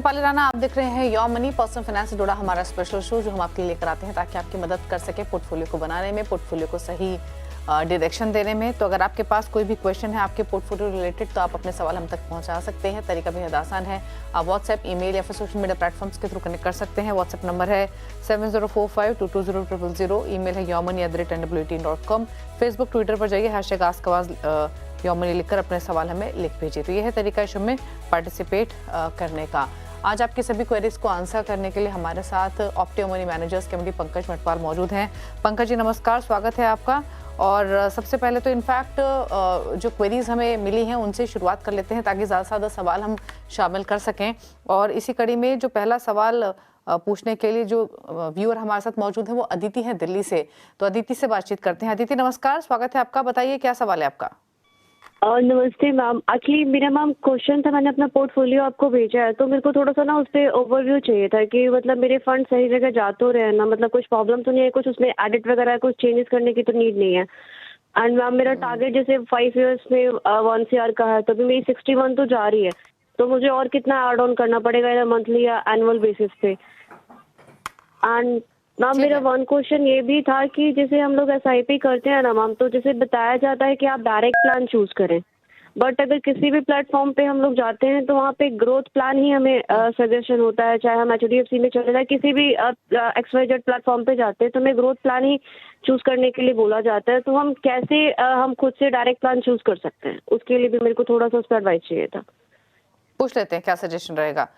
दीपाली राणा, आप देख रहे हैं योर मनी। पर्सनल फाइनेंस से जुड़ा हमारा स्पेशल शो जो हम आपके लिए लेकर आते हैं ताकि आपकी मदद कर सके पोर्टफोलियो को बनाने में, पोर्टफोलियो को सही डायरेक्शन देने में। तो अगर आपके पास कोई भी क्वेश्चन है आपके पोर्टफोलियो रिलेटेड तो आप अपने सवाल हम तक पहुंचा सकते हैं। तरीका बेहद आसान है, आप व्हाट्सएप, ईमेल या फिर सोशल मीडिया प्लेटफॉर्म्स के थ्रू कनेक्ट कर सकते हैं। व्हाट्सएप नंबर है 7045220000, ईमेल है yourmoney@nwt.com। फेसबुक, ट्विटर पर जाइए, #AskAwaz योमनी लिखकर अपने सवाल हमें लिख भेजिए। तो यह है तरीका इस शो में पार्टिसिपेट करने का। आज आपकी सभी क्वेरीज को आंसर करने के लिए हमारे साथ ऑप्टिमम मनी मैनेजर्स के एमडी पंकज मटवाल मौजूद हैं। पंकज जी नमस्कार, स्वागत है आपका। और सबसे पहले तो इनफैक्ट जो क्वेरीज हमें मिली हैं उनसे शुरुआत कर लेते हैं ताकि ज़्यादा से ज़्यादा सवाल हम शामिल कर सकें। और इसी कड़ी में जो पहला सवाल पूछने के लिए जो व्यूअर हमारे साथ मौजूद है वो अदिति है दिल्ली से। तो अदिति से बातचीत करते हैं। अदिति नमस्कार, स्वागत है आपका। बताइए क्या सवाल है आपका। नमस्ते मैम। एक्चुअली मेरा मैम क्वेश्चन था, मैंने अपना पोर्टफोलियो आपको भेजा है तो मेरे को थोड़ा सा ना उस पर ओवरव्यू चाहिए था कि मतलब मेरे फंड सही जगह जा तो रहे हैं ना, मतलब कुछ प्रॉब्लम तो नहीं है, कुछ उसमें एडिट वगैरह कुछ चेंजेस करने की तो नीड नहीं है। एंड मैम मेरा टारगेट जैसे 5 इयर्स में 1 CR का है तो अभी मेरी 61 तो जा रही है, तो मुझे और कितना एड ऑन करना पड़ेगा या मंथली या एनुअल बेसिस पे। एंड मैम मेरा वन क्वेश्चन ये भी था कि जैसे हम लोग SIP करते हैं ना मैम, तो जैसे बताया जाता है कि आप डायरेक्ट प्लान चूज करें, बट अगर किसी भी प्लेटफॉर्म पे हम लोग जाते हैं तो वहाँ पे ग्रोथ प्लान ही हमें सजेशन होता है। चाहे हम HDFC में चले जाए, किसी भी XYZ प्लेटफॉर्म पे जाते हैं तो हमें ग्रोथ प्लान ही चूज करने के लिए बोला जाता है। तो हम कैसे हम खुद से डायरेक्ट प्लान चूज कर सकते हैं, उसके लिए भी मेरे को थोड़ा सा उस पर एडवाइस चाहिए था। पूछ लेते हैं क्या सजेशन रहेगा।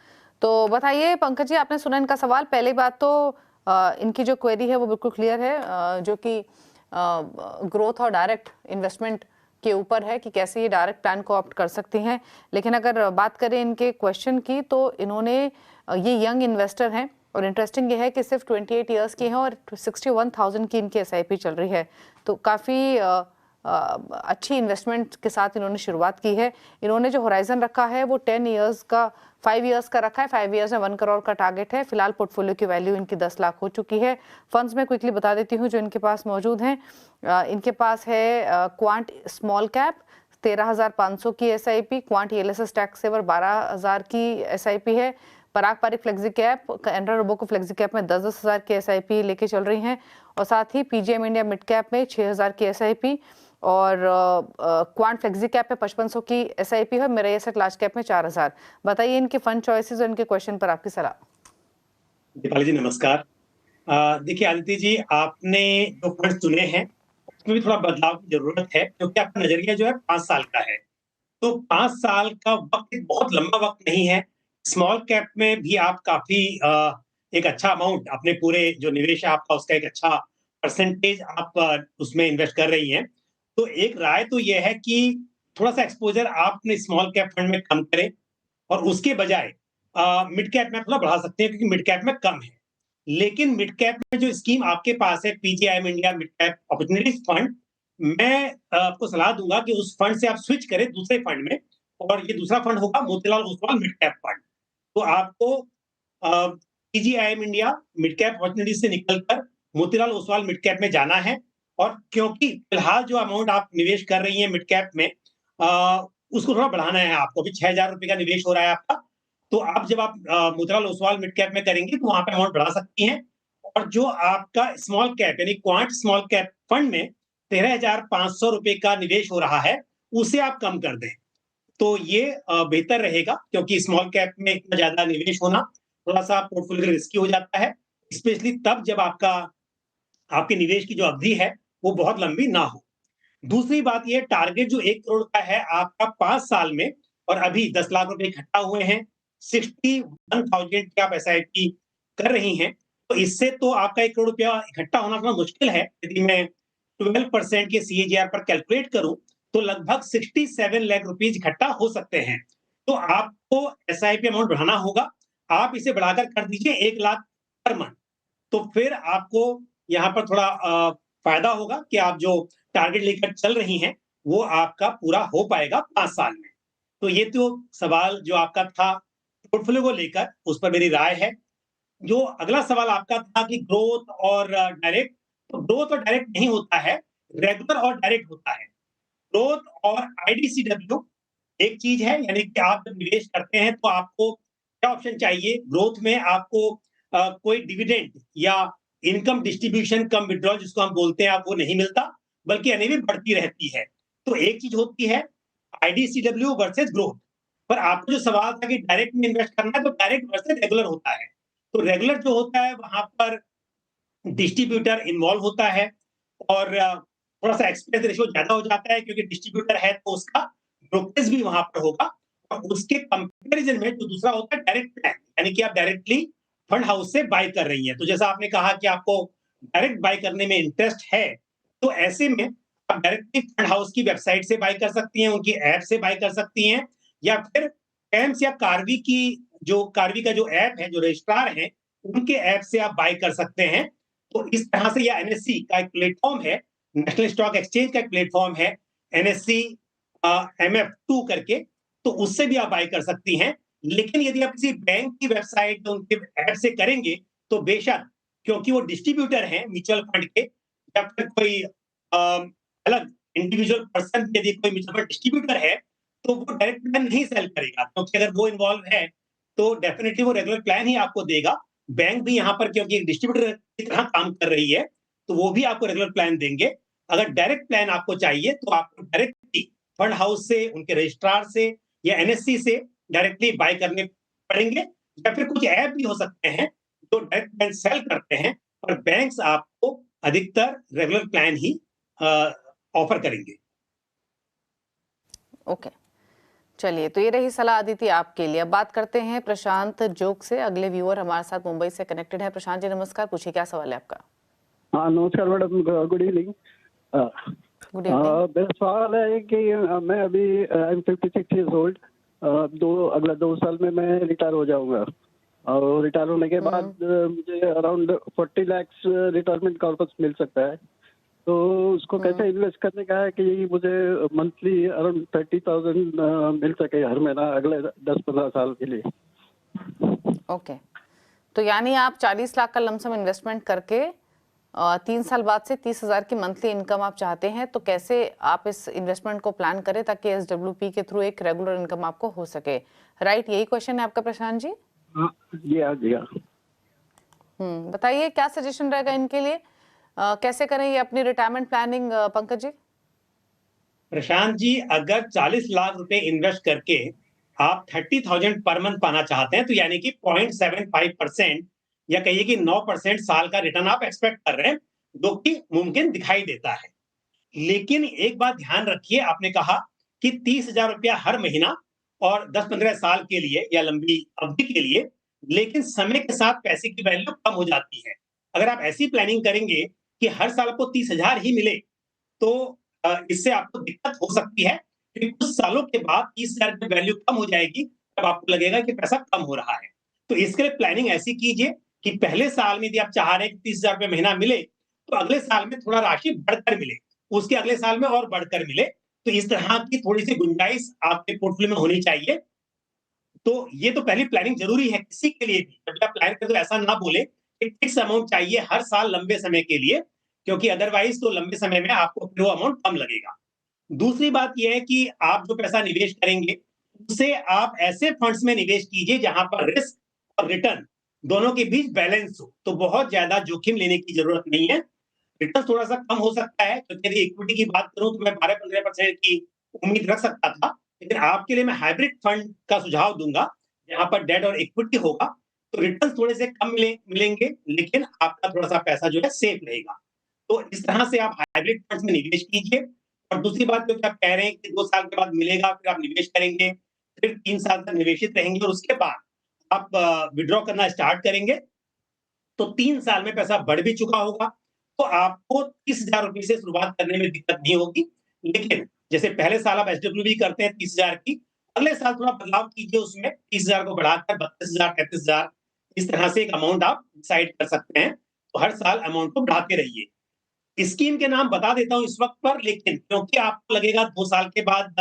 तो बताइए पंकज जी, आपने सुना इनका सवाल। पहली बात तो इनकी जो क्वेरी है वो बिल्कुल क्लियर है, जो कि ग्रोथ और डायरेक्ट इन्वेस्टमेंट के ऊपर है कि कैसे ये डायरेक्ट प्लान को ऑप्ट कर सकती हैं। लेकिन अगर बात करें इनके क्वेश्चन की तो इन्होंने ये यंग इन्वेस्टर हैं और इंटरेस्टिंग ये है कि सिर्फ 28 इयर्स की हैं और 61,000 की इनकी SIP चल रही है। तो काफ़ी अच्छी इन्वेस्टमेंट के साथ इन्होंने शुरुआत की है। इन्होंने जो होराइजन रखा है वो 10 इयर्स का, 5 इयर्स का रखा है। 5 इयर्स में 1 करोड़ का टारगेट है। फिलहाल पोर्टफोलियो की वैल्यू इनकी 10 लाख हो चुकी है। फंड्स में क्विकली बता देती हूँ जो इनके पास मौजूद हैं। इनके पास है क्वांट स्मॉल कैप 13,500 की SIP, Quant ELSS tax saver 12,000 की SIP है। Parag Parikh flexi cap, Canara Robeco flexi cap में 10-10 हज़ार की SIP लेके चल रही हैं। और साथ ही PGM इंडिया मिड कैप में 6,000 की SIP और क्वांट फ्लेक्सी कैप में 5500 की SIP है। मेरा एसेट लार्ज कैप में 4,000। बताइए इनके फंड चॉइसेस और इनके क्वेश्चन पर आपकी सलाह। दीपाली जी नमस्कार। देखिए आदित्य जी, आपने जो फंड चुने हैं उसमें भी थोड़ा बदलाव की जरूरत है क्योंकि आपका नजरिया जो है 5 साल का है। तो 5 साल का वक्त एक बहुत लंबा वक्त नहीं है। स्मॉल कैप में भी आप काफी एक अच्छा अमाउंट अपने पूरे जो निवेश है आपका उसका एक अच्छा परसेंटेज आप उसमें इन्वेस्ट कर रही हैं। तो एक राय तो यह है कि थोड़ा सा एक्सपोजर आप अपने स्मॉल कैप फंड में कम करें और उसके बजाय मिड कैप में थोड़ा बढ़ा सकते हैं क्योंकि मिड कैप में कम है। लेकिन मिड कैप में जो स्कीम आपके पास है PGIM India mid cap opportunities fund, मैं आपको सलाह दूंगा कि उस फंड से आप स्विच करें दूसरे फंड में, और ये दूसरा फंड होगा Motilal Oswal mid cap fund. तो आपको PGIM India mid cap opportunities से निकलकर मोतीलाल ओसवाल मिड कैप में जाना है। और क्योंकि फिलहाल जो अमाउंट आप निवेश कर रही हैं मिड कैप में, उसको थोड़ा बढ़ाना है आपको। अभी 6,000 रुपए का निवेश हो रहा है आपका, तो आप जब आप मोतीलाल ओसवाल मिड कैप में करेंगे तो वहां पे अमाउंट बढ़ा सकती हैं। और जो आपका स्मॉल कैप यानी क्वांट स्मॉल कैप फंड में 13,500 रुपए का निवेश हो रहा है, उसे आप कम कर दें तो ये बेहतर रहेगा क्योंकि स्मॉल कैप में इतना ज्यादा निवेश होना थोड़ा सा पोर्टफोलियो रिस्की हो जाता है, स्पेशली तब जब आपके निवेश की जो अवधि है वो बहुत लंबी ना हो। दूसरी बात ये, टारगेट जो 1 करोड़ का है आपका 5 साल में, और अभी 10 लाख रुपए इकट्ठा हुए हैं, 61,000 की आप SIP कर रही हैं, तो इससे तो आपका 1 करोड़ रुपया इकट्ठा होना थोड़ा मुश्किल है। यदि मैं 12% के CAGR पर कैलकुलेट करूं तो लगभग 67 लाख रुपीज इकट्ठा हो सकते हैं। तो आपको SIP अमाउंट बढ़ाना होगा। आप इसे बढ़ाकर कर दीजिए 1 लाख पर मंथ, तो फिर आपको यहाँ पर थोड़ा फायदा होगा कि आप जो टारगेट लेकर चल रही हैं वो आपका पूरा हो पाएगा 5 साल में। तो ये तो सवाल जो आपका था पोर्टफोलियो को लेकर, उस पर मेरी राय है। जो अगला सवाल आपका था कि ग्रोथ और डायरेक्ट, तो ग्रोथ और डायरेक्ट नहीं होता है, रेगुलर और डायरेक्ट होता है। ग्रोथ और IDCW एक चीज है, यानी कि आप जब निवेश करते हैं तो आपको क्या ऑप्शन चाहिए? ग्रोथ में आपको कोई डिविडेंड या इनकम डिस्ट्रीब्यूशन कम विड्रॉल जिसको हम बोलते हैं, आप वो नहीं मिलता, बल्कि एनएवी बढ़ती रहती है। तो एक चीज होती है आईडीसीडब्ल्यू वर्सेस ग्रोथ। पर आपका जो सवाल था कि डायरेक्ट में इन्वेस्ट करना है, तो डायरेक्ट वर्सेस रेगुलर होता है। तो रेगुलर जो होता है वहां पर डिस्ट्रीब्यूटर इन्वॉल्व होता है और थोड़ा-सा एक्सपेंस रेशियो ज़्यादा हो जाता है क्योंकि डिस्ट्रीब्यूटर है तो उसका ब्रोकरेज भी वहाँ पर होगा और उसके कंपैरिजन में जो दूसरा होता है डायरेक्ट प्लान, यानी कि आप डायरेक्टली फंड हाउस से बाय कर रही हैं। तो जैसा आपने कहा कि आपको डायरेक्ट बाय करने में इंटरेस्ट है, तो ऐसे में आप डायरेक्टली फंड हाउस की वेबसाइट से बाय कर सकती हैं, उनकी ऐप से बाय कर सकती हैं या फिर कैम्स या कार्वी का जो ऐप है, जो रजिस्ट्रार हैं, उनके ऐप से आप बाय कर सकते हैं। तो इस तरह से या एनएससी का एक प्लेटफॉर्म है, नेशनल स्टॉक एक्सचेंज का एक प्लेटफॉर्म है, एनएससी MF2 करके, तो उससे भी आप बाय कर सकती हैं। लेकिन यदि आप किसी बैंक की वेबसाइट या उनके ऐप से करेंगे, तो बेशक क्योंकि वो डिस्ट्रीब्यूटर हैं म्यूचुअल फंड के या फिर कोई अलग इंडिविजुअल पर्सन यदि कोई म्यूचुअल फंड डिस्ट्रीब्यूटर है, तो वो डायरेक्ट प्लान नहीं सेल करेगा क्योंकि अगर वो इन्वॉल्व है, तो डेफिनिटली वो रेगुलर प्लान ही आपको देगा। बैंक भी यहाँ पर क्योंकि एक डिस्ट्रीब्यूटर की तरह काम कर रही है, तो वो भी आपको रेगुलर प्लान देंगे। अगर डायरेक्ट प्लान आपको चाहिए, तो आपको डायरेक्टली फंड हाउस से, उनके रजिस्ट्रार से या एनएससी से डायरेक्टली बाय करने पड़ेंगे या फिर कुछ ऐप भी हो सकते हैं, जो डायरेक्ट प्लान सेल करते हैं और बैंक्स आपको अधिकतर रेगुलर प्लान ही ऑफर करेंगे। ओके, चलिए, तो ये रही सलाह अदिति आपके लिए। अब बात करते हैं प्रशांत जोग से। अगले व्यूअर हमारे साथ मुंबई से कनेक्टेड है। प्रशांत जी नमस्कार, पूछिए क्या सवाल है आपका। हाँ नमस्कार madam, good evening. Good evening. मेरा सवाल है कि मैं अभी आई एम 56 ईयर्स ओल्ड। अगला 2 साल में मैं रिटायर हो जाऊंगा और रिटायर होने के बाद मुझे अराउंड 40 लाख रिटायरमेंट कॉर्पस मिल सकता है। तो उसको कैसे इन्वेस्ट करने का है कि मुझे मंथली अराउंड 30,000 मिल सके हर महीना अगले 10-15 साल के लिए। ओके, तो यानी आप 40 लाख का लमसम इन्वेस्टमेंट करके 3 साल बाद से 30,000 की मंथली इनकम आप चाहते हैं, तो कैसे आप इस इन्वेस्टमेंट को प्लान करें ताकि एसडब्ल्यूपी के थ्रू एक रेगुलर इनकम आपको हो सके, राइट? यही क्वेश्चन है आपका प्रशांत जी? जी हाँ। बताइए क्या सजेशन रहेगा इनके लिए, कैसे करें ये अपनी रिटायरमेंट प्लानिंग, पंकज जी? प्रशांत जी, अगर 40 लाख रुपए इन्वेस्ट करके आप 30,000 पर मंथ पाना चाहते हैं, तो यानी कि 0.75% या कहिए कि 9% साल का रिटर्न आप एक्सपेक्ट कर रहे हैं, जो कि मुमकिन दिखाई देता है। लेकिन एक बात ध्यान रखिए, आपने कहा कि 30,000 रुपया हर महीना और 10-15 साल के लिए या लंबी अवधि के लिए, लेकिन समय के साथ पैसे की वैल्यू कम हो जाती है। अगर आप ऐसी प्लानिंग करेंगे कि हर साल आपको 30,000 ही मिले, तो इससे आपको दिक्कत हो सकती है कि कुछ सालों के बाद 30,000 की वैल्यू कम हो जाएगी, तब आपको लगेगा कि पैसा कम हो रहा है। तो इसके लिए प्लानिंग ऐसी कीजिए कि पहले साल में यदि आप चाह रहे हैं कि 30,000 रुपए महीना मिले, तो अगले साल में थोड़ा राशि बढ़कर मिले, उसके अगले साल में और बढ़कर मिले। तो इस तरह की थोड़ी-सी गुंजाइश आपके पोर्टफोलियो में होनी चाहिए। तो ये तो पहली प्लानिंग जरूरी है किसी के लिए भी। जब आप प्लान करें तो ऐसा ना बोले कि फिक्स अमाउंट चाहिए हर साल लंबे समय के लिए, क्योंकि अदरवाइज तो लंबे समय में आपको फिर वो अमाउंट कम लगेगा। दूसरी बात ये है कि आप जो पैसा निवेश करेंगे, उसे आप ऐसे फंड्स में निवेश कीजिए जहां पर रिस्क और रिटर्न दोनों के बीच बैलेंस हो। तो बहुत ज्यादा जोखिम लेने की जरूरत नहीं है। रिटर्न थोड़ा सा कम हो सकता है, क्योंकि यदि इक्विटी की बात करूं तो मैं 12-15% की उम्मीद रख सकता था, लेकिन आपके लिए मैं हाइब्रिड फंड का सुझाव दूंगा जहां पर डेट और इक्विटी होगा। तो रिटर्न थोड़े से कम मिलेंगे, लेकिन आपका थोड़ा सा पैसा जो है सेफ रहेगा। तो इस तरह से आप हाइब्रिड फंड्स में निवेश कीजिए। और दूसरी बात जो कि आप कह रहे हैं कि 2 साल के बाद मिलेगा, फिर आप निवेश करेंगे, फिर 3 साल तक निवेशित रहेंगे और उसके बाद आप विथड्रॉ करना स्टार्ट करेंगे, तो 3 साल में पैसा बढ़ भी चुका होगा, तो आपको 30,000 रुपए से शुरुआत करने में दिक्कत नहीं होगी। लेकिन जैसे पहले साल आप एसडब्ल्यूबी करते हैं 30,000 की, अगले साल थोड़ा बदलाव कीजिए, उसमें 30,000 को बढ़ाकर 32,000, 33,000 इस तरह से एक अमाउंट आप डिसाइड कर सकते हैं। तो हर साल अमाउंट को बढ़ाते रहिए। स्कीम के नाम बता देता हूँ इस वक्त पर, लेकिन क्योंकि आपको लगेगा 2 साल के बाद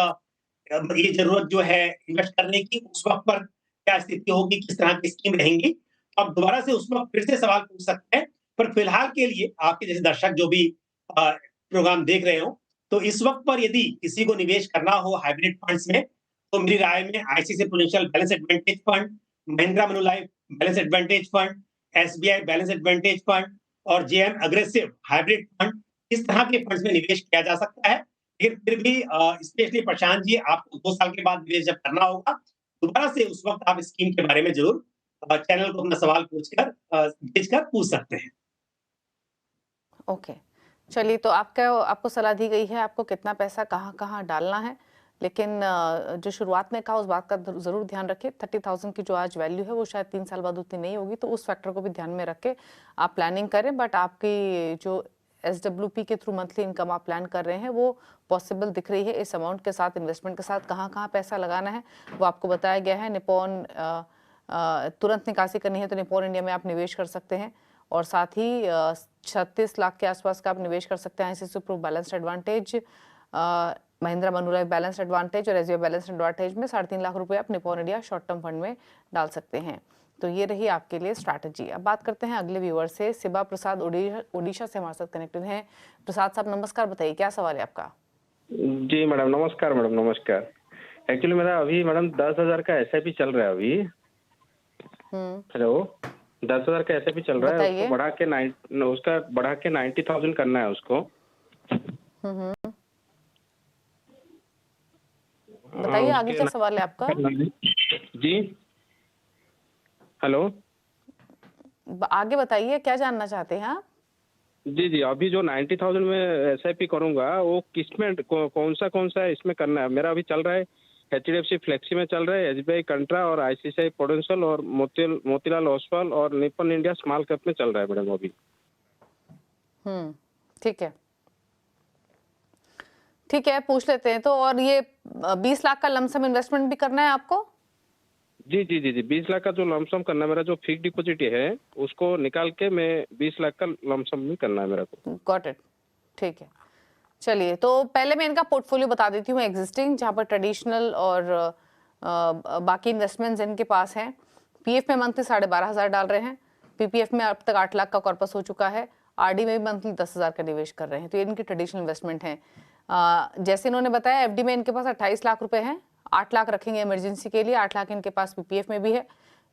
ये जरूरत जो है इन्वेस्ट करने की, उस वक्त पर क्या स्थिति होगी, किस तरह की स्कीम रहेंगी, आप दोबारा से उस वक्त फिर से सवाल पूछ सकते हैं। पर फिलहाल के लिए आपके जैसे दर्शक जो भी प्रोग्राम देख रहे हो, तो इस वक्त पर यदि किसी को निवेश करना हो हाइब्रिड फंड्स में, तो मेरी राय में ICICI prudential balance advantage fund, Mahindra Manulife balance advantage fund, SBI balance advantage fund और जेएम अग्रेसिव हाइब्रिड फंड, इस तरह के फंड्स में निवेश किया जा सकता है। लेकिन फिर भी स्पेशली प्रशांत जी, आपको 2 साल के बाद निवेश जब करना होगा, दोबारा से उस वक्त आप स्कीम के बारे में जरूर चैनल को अपना सवाल भेजकर पूछ सकते हैं। ओके, चलिए, तो आपको सलाह दी गई है आपको कितना पैसा कहाँ डालना है, लेकिन जो शुरुआत में कहा उस बात का जरूर ध्यान रखें। 30,000 की जो आज वैल्यू है वो शायद 3 साल बाद उतनी नहीं होगी, तो उस फैक्टर को भी ध्यान में रख के आप प्लानिंग करें। बट आपकी जो SWP के थ्रू मंथली इनकम आप प्लान कर रहे हैं वो पॉसिबल दिख रही है। इस अमाउंट के साथ, इन्वेस्टमेंट के साथ कहाँ पैसा लगाना है वो आपको बताया गया है। निपॉन तुरंत निकासी करनी है तो निपॉन इंडिया में आप निवेश कर सकते हैं, और साथ ही 36 लाख के आसपास का आप निवेश कर सकते हैं ICICI Pru balanced advantage, Mahindra Manulife balance advantage और एसबीआई बैलेंस एडवांटेज में 3.5 लाख रुपए आप Nippon India short term fund में डाल सकते हैं। तो ये रही आपके लिए स्ट्रैटेजी। अब बात करते हैं अगले व्यूअर से। शिवा प्रसाद ओडिशा से हमारे साथ कनेक्टेड हैं। प्रसाद साहब नमस्कार, बताइए क्या सवाल है आपका? जी मैडम नमस्कार। मैडम नमस्कार। एक्चुअली मेरा अभी मैडम 10,000 का SIP चल रहा है अभी। हेलो, 10,000 का SIP चल रहा है, उसको बढ़ा के 90,000 करना है उसको। बताइए आगे क्या सवाल है आपका? जी हेलो, आगे बताइए क्या जानना चाहते हैं आप? जी अभी जो 90,000 में SIP करूंगा वो किसमें कौन सा इसमें करना है? मेरा अभी चल रहा है HDFC फ्लेक्सी में चल रहा है, SBI कंट्रा और ICICI प्रूडेंशियल और मोतीलाल ओसवाल और निपॉन इंडिया स्मॉल कैप में चल रहा है मैडम अभी। ठीक है, पूछ लेते हैं तो। और ये 20 लाख का लमसम इन्वेस्टमेंट भी करना है आपको? जी 20 लाख का जो लमसम करना है, मेरा जो फिक्स डिपॉजिट है उसको निकाल के मैं 20 लाख का लमसम भी करना है मेरा को। गॉट इट, ठीक है। चलिए, तो पहले मैं इनका पोर्टफोलियो बता देती हूँ एग्जिस्टिंग, जहाँ पर ट्रेडिशनल और बाकी इन्वेस्टमेंट्स इनके पास हैं। PF में मंथली 12,500 डाल रहे हैं, PPF में अब तक 8 लाख का कॉर्पस हो चुका है, RD में भी मंथली 10,000 का निवेश कर रहे हैं। तो ये इनकी ट्रेडिशनल इन्वेस्टमेंट है। जैसे इन्होंने बताया FD में इनके पास 28 लाख रुपए हैं, 8 लाख रखेंगे इमरजेंसी के लिए, 8 लाख इनके पास PPF में भी है,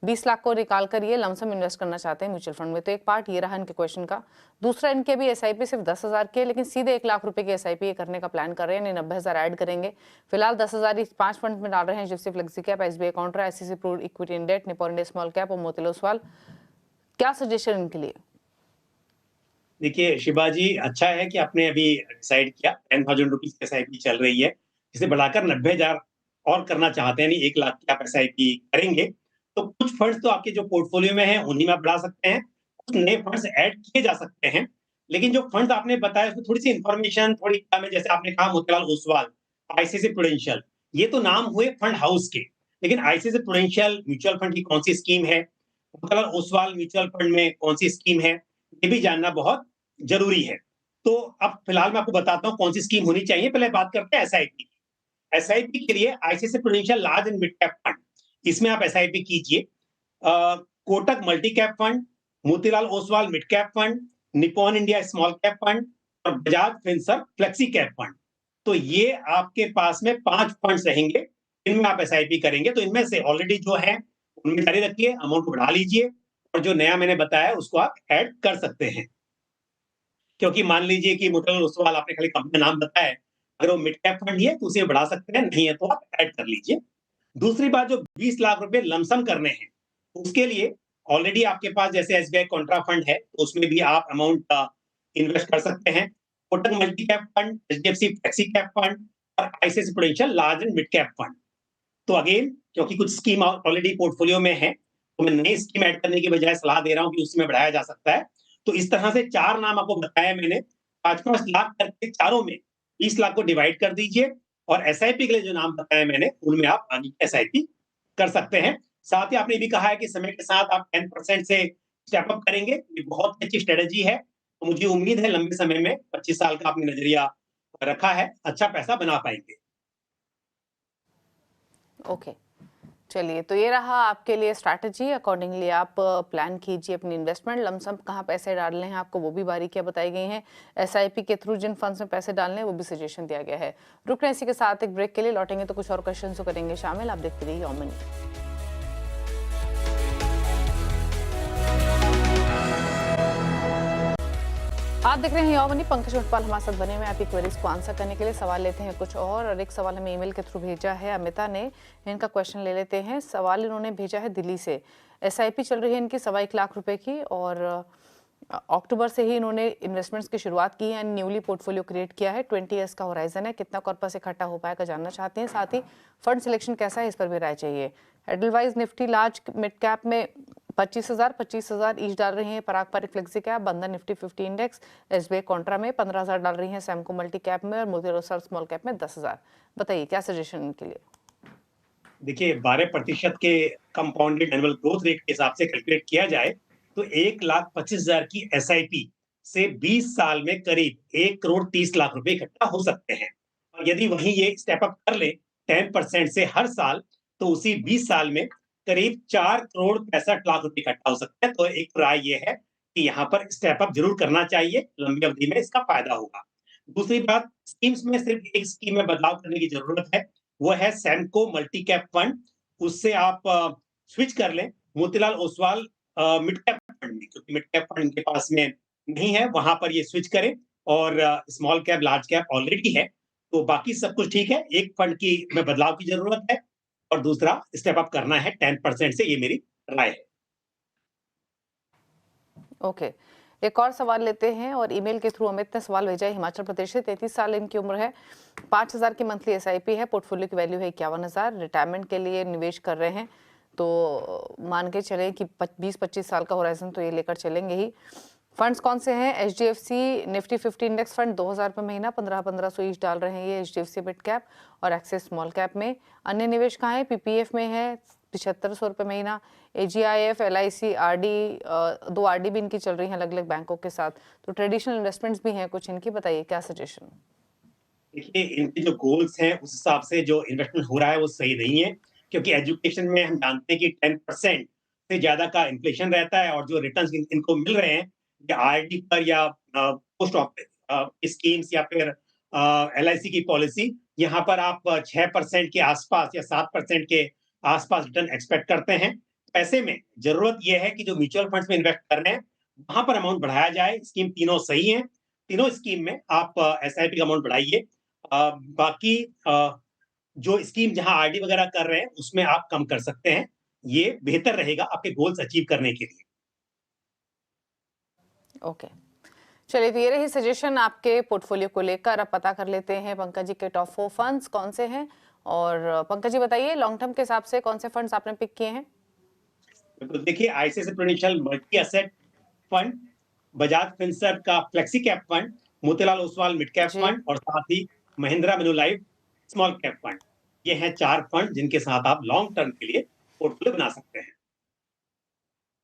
20 लाख को निकाल कर ये लमसम इन्वेस्ट करना चाहते हैं म्यूचुअल फंड में। तो एक पार्ट ये रहा इनके क्वेश्चन का। दूसरा, इनके भी SIP सिर्फ 10,000 के, लेकिन सीधे 1 लाख रुपए के SIP ये करने का प्लान कर रहे हैं, यानी 90,000 ऐड करेंगे। फिलहाल 10,000 5 फंड में डाल रहे हैं, जिससे flexi cap, SBI counter, ICICI Pru equity index, Nippon India small cap और मोतीलाल ओसवाल। क्या सजेशन इनके लिए? देखिए शिवा जी, अच्छा है कि आपने अभी डिसाइड किया 10,000 रुपीज की SIP चल रही है, जिसे बढ़ाकर 90,000 और करना चाहते हैं, यानी 1 लाख की आप SIP करेंगे। तो कुछ फंड्स तो आपके जो पोर्टफोलियो में हैं उन्हीं में आप बढ़ा सकते हैं, कुछ नए फंड्स ऐड किए जा सकते हैं। लेकिन जो फंड्स आपने बताया उसमें थोड़ी सी इंफॉर्मेशन थोड़ी कम है। जैसे आपने कहा मोतीलाल ओसवाल, ICICI प्रूडेंशियल, ये तो नाम हुए फंड हाउस के, लेकिन ICICI प्रूडेंशियल म्यूचुअल फंड की कौन सी स्कीम है, मोतीलाल ओसवाल म्यूचुअल फंड में कौन सी स्कीम है, ये भी जानना बहुत जरूरी है। तो अब फिलहाल मैं आपको बताता हूँ कौन सी स्कीम होनी चाहिए। पहले बात करते हैं SIP की। SIP के लिए ICICI Prudential large and mid cap fund, इसमें आप SIP कीजिए। Kotak multi cap fund, Motilal Oswal mid cap fund, Nippon India small cap fund और Bajaj Finserv flexi cap fund. तो ये आपके पास में 5 फंड्स रहेंगे, इनमें आप SIP करेंगे। तो इनमें से ऑलरेडी जो है उनमें जारी रखिए, अमाउंट को बढ़ा लीजिए, और जो नया मैंने बताया उसको आप ऐड कर सकते हैं। क्योंकि मान लीजिए कि मोतीलाल ओसवाल आपने खाली कंपनी नाम बताया, अगर वो मिड कैप फंड है तो उसे बढ़ा सकते हैं, नहीं है तो आप ऐड कर लीजिए। दूसरी बात, जो 20 लाख रुपए लमसम करने हैं उसके लिए ऑलरेडी आपके पास जैसे SBI कॉन्ट्रा फंड है, तो उसमें भी आप अमाउंट इन्वेस्ट कर सकते हैं। Kotak multi cap fund, HDFC flexi cap fund और ICICI Prudential large and mid cap fund. तो अगेन, क्योंकि कुछ स्कीम ऑलरेडी पोर्टफोलियो में है, तो मैं नई स्कीम ऐड करने की बजाय सलाह दे रहा हूं कि उसमें बढ़ाया जा सकता है। तो इस तरह से 4 नाम आपको बताया मैंने, 5-5 लाख करके चारों में 20 लाख को डिवाइड कर दीजिए, और SIP के लिए जो नाम बताया मैंने उनमें आप आगे SIP कर सकते हैं। साथ ही आपने भी कहा है कि समय के साथ आप 10% से स्टेप अप करेंगे, ये बहुत अच्छी स्ट्रेटेजी है। तो मुझे उम्मीद है लंबे समय में 25 साल का आपने नजरिया रखा है, अच्छा पैसा बना पाएंगे। ओके, चलिए, तो ये रहा आपके लिए स्ट्रैटेजी। अकॉर्डिंगली आप प्लान कीजिए अपनी इन्वेस्टमेंट। लमसम कहाँ पैसे डालने हैं आपको वो भी बारीकियां बताई गई हैं। SIP के थ्रू जिन फंड्स में पैसे डालने हैं वो भी सजेशन दिया गया है। रुक रहे हैं इसी के साथ एक ब्रेक के लिए, लौटेंगे तो कुछ और क्वेश्चन करेंगे शामिल। आप देखते रहिए ओमनी। आप देख रहे हैं यौवनी। पंकज उटपाल हमारे साथ बने हुए आपकी क्वेरीज को आंसर करने के लिए। सवाल लेते हैं कुछ और एक सवाल हमें ईमेल के थ्रू भेजा है अमिता ने, इनका क्वेश्चन ले लेते हैं। सवाल इन्होंने भेजा है दिल्ली से। एसआईपी चल रही है इनकी 1.25 लाख रुपए की और अक्टूबर से ही इन्होंने इन्वेस्टमेंट्स की शुरुआत की है, न्यूली पोर्टफोलियो क्रिएट किया है। 20 ईयर्स का होराइजन है। कितना कॉर्पस इकट्ठा हो पाएगा जानना चाहते हैं। साथ ही फंड सिलेक्शन कैसा है इस पर भी राय चाहिए। Edelweiss Nifty large mid cap में 25,000 ईच डाल रही हैं। पराग पारिक फ्लेक्सी कैप, बंधन निफ्टी 50 इंडेक्स, एसबीआई कॉन्ट्रा में 15,000 डाल रही हैं। सैमको मल्टी कैप में और मोतीलाल ओसवाल स्मॉल कैप में 10,000। बताइए क्या सजेशन इनके लिए। देखिए 12% के कंपाउंडेड एनुअल ग्रोथ रेट के हिसाब से कैलकुलेट किया जाए तो 1,25,000 की एसआईपी से 20 साल में करीब 1,30,00,000 रुपए इकट्ठा हो सकते हैं। और यदि वहीं ये स्टेप अप कर ले 10% से हर साल, तो उसी 20 साल में करीब 4,65,00,000 रुपए इकट्ठा हो सकते हैं। तो एक राय ये है कि यहाँ पर स्टेप अप जरूर करना चाहिए, लंबी अवधि में इसका फायदा होगा। दूसरी बात, स्कीम्स में सिर्फ एक स्कीम में बदलाव करने की जरूरत है, वो है सैमको मल्टी कैप फंड। उससे आप स्विच कर लें Motilal Oswal mid cap fund में, क्योंकि मिड कैप फंड के पास में नहीं है, वहां पर ये स्विच करें। और small cap large cap already है, तो बाकी सब कुछ ठीक है। एक फंड की में बदलाव की जरूरत है और दूसरा स्टेप अप करना है 10% से, ये मेरी राय है। ओके, एक और सवाल लेते हैं और ईमेल के थ्रू अमित ने सवाल भेजा है हिमाचल प्रदेश से। 33 साल इनकी उम्र है। 5,000 की मंथली एसआईपी है। पोर्टफोलियो की वैल्यू है 51,000। रिटायरमेंट के लिए निवेश कर रहे हैं, तो मान के चलें कि 20-25 साल का होराइजन तो ये लेकर चलेंगे ही। फंड्स कौन से हैं? एचडीएफसी निफ्टी 50 इंडेक्स फंड 2,000 रुपये महीना, 1500 ईच डाल रहे हैं ये एचडीएफसी मिड कैप और एक्सिस स्मॉल कैप में। अन्य निवेश कहाँ है? पीपीएफ में है 7,500 रुपये महीना। एजीआईएफ, एलआईसी, आरडी, 2 आरडी भी इनकी चल रही हैं अलग अलग बैंकों के साथ। तो ट्रेडिशनल इन्वेस्टमेंट्स भी हैं कुछ इनकी। बताइए क्या सजेशन। देखिए इनके जो गोल्स हैं उस हिसाब से जो इन्वेस्टमेंट हो रहा है वो सही नहीं है, क्योंकि एजुकेशन में हम जानते हैं कि 10% से ज्यादा का इन्फ्लेशन रहता है और जो रिटर्न्स इनको मिल रहे हैं या आरडी पर या पोस्ट ऑफिस स्कीम्स या फिर एलआईसी की पॉलिसी, यहाँ पर आप 6% के आसपास या 7% के आसपास रिटर्न एक्सपेक्ट करते हैं। पैसे में जरूरत यह है कि जो म्यूचुअल फंड्स में इन्वेस्ट कर रहे हैं वहां पर अमाउंट बढ़ाया जाए। स्कीम तीनों सही हैं, तीनों स्कीम में आप एसआईपी का अमाउंट बढ़ाइए। बाकी जो स्कीम जहां आरडी वगैरह कर रहे हैं उसमें आप कम कर सकते हैं। ये बेहतर रहेगा आपके गोल्स अचीव करने के लिए। ओके, चलिए तो ये रही सजेशन आपके पोर्टफोलियो को लेकर। अब पता कर लेते हैं पंकज जी के टॉप 4 फंड्स कौन से हैं। और पंकज जी बताइए लॉन्ग टर्म के हिसाब से कौन से फंड्स आपने पिक किए हैं। तो देखिए ICICI Prudential multi asset fund, Bajaj Finserv का flexi cap fund, Motilal Oswal mid cap जी। फंड और साथ ही Mahindra Manulife small cap fund. ये हैं 4 फंड जिनके साथ आप लॉन्ग टर्म के लिए पोर्टफोलियो बना सकते हैं।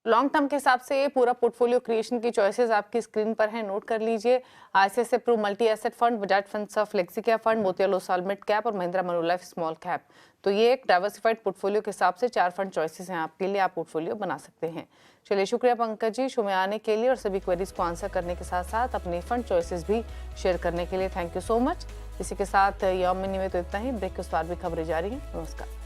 लॉन्ग टर्म के हिसाब से पूरा पोर्टफोलियो क्रिएशन की चॉइसेस आपकी स्क्रीन पर हैं, नोट कर लीजिए। ICICI Pru multi asset fund, Bajaj Finserv flexi cap fund, Motilal Oswal mid cap और महिंद्रा मेनुलाइफ स्मॉल कैप। तो ये एक डाइवर्सिफाइड पोर्टफोलियो के हिसाब से 4 फंड चॉइसेस हैं आपके लिए, आप पोर्टफोलियो बना सकते हैं। चलिए शुक्रिया पंकज जी शो में आने के लिए और सभी क्वेरीज को आंसर करने के साथ साथ अपने फंड चॉइसेस भी शेयर करने के लिए। Thank you so much. इसी के साथ यौम मिनी में तो इतना ही। ब्रेक के बाद भी खबरें जारी हैं। नमस्कार।